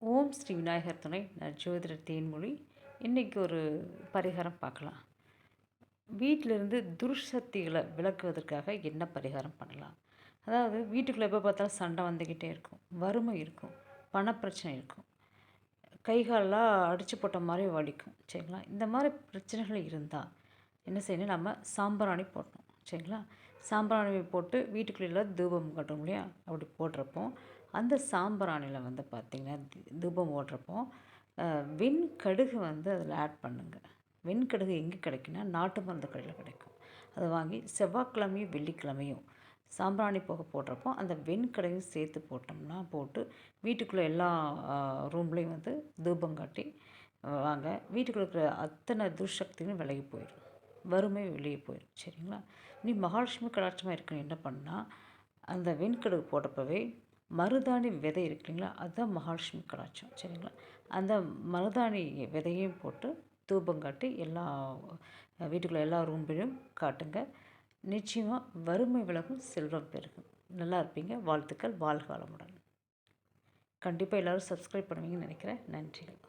ஓம் ஸ்ரீ விநாயகர் துணை நான் ஜோதிடர் தேன்மொழி. இன்றைக்கி ஒரு பரிகாரம் பார்க்கலாம். வீட்டிலிருந்து துர்சக்திகளை விலக்குவதற்காக என்ன பரிகாரம் பண்ணலாம்? அதாவது வீட்டுக்குள்ளே எப்போ பார்த்தாலும் சண்டை வந்துக்கிட்டே இருக்கும், வறுமை இருக்கும், பணப்பிரச்சனை இருக்கும், கை காலெலாம் அடித்து போட்ட மாதிரி வலிக்கும். சரிங்களா? இந்த மாதிரி பிரச்சனைகள் இருந்தால் என்ன செய்யணும்? நம்ம சாம்பிராணி போடணும். சரிங்களா? சாம்பிராணி போட்டு வீட்டுக்குள்ளே தூபம் காட்டும் இல்லையா? அப்படி போடுறப்போ அந்த சாம்பிராணியில் வந்து பார்த்திங்கன்னா தூபம் ஓடுறப்போ வெண்கடுகு வந்து அதில் ஆட் பண்ணுங்க. வெண்கடுகு எங்கே கிடைக்குன்னா நாட்டு மருந்து கடையில் கிடைக்கும். அதை வாங்கி செவ்வாய்க்கிழமையும் வெள்ளிக்கிழமையும் சாம்பிராணி புகை போடுறப்போ அந்த வெண்கடுகையும் சேர்த்து போட்டோம்னா போட்டு வீட்டுக்குள்ளே எல்லா ரூம்லேயும் வந்து தூபம் காட்டி வாங்க. வீட்டுக்குள்ளே இருக்கிற அத்தனை துர்சக்திகளும் விலகி போயிடும், வறுமை வெளியே போயிடும். சரிங்களா? நீ மகாலட்சுமி கடாட்சமாக இருக்குன்னு என்ன பண்ணால் அந்த வெண்கடுகு போட்டப்பவே மருதாணி விதை இருக்கு இல்லைங்களா? அதுதான் மகாலட்சுமி கடாட்சம். சரிங்களா? அந்த மருதாணி விதையும் போட்டு தூபம் காட்டி எல்லா வீட்டுக்குள்ளே எல்லா ரூம்லையும் காட்டுங்க. நிச்சயமாக வறுமை விலகும், செல்வம் பெருகும். நல்லா இருப்பீங்க. வாழ்த்துக்கள். வாழ்க வளமுடன். கண்டிப்பாக எல்லோரும் சப்ஸ்கிரைப் பண்ணுவீங்கன்னு நினைக்கிறேன். நன்றிகள்.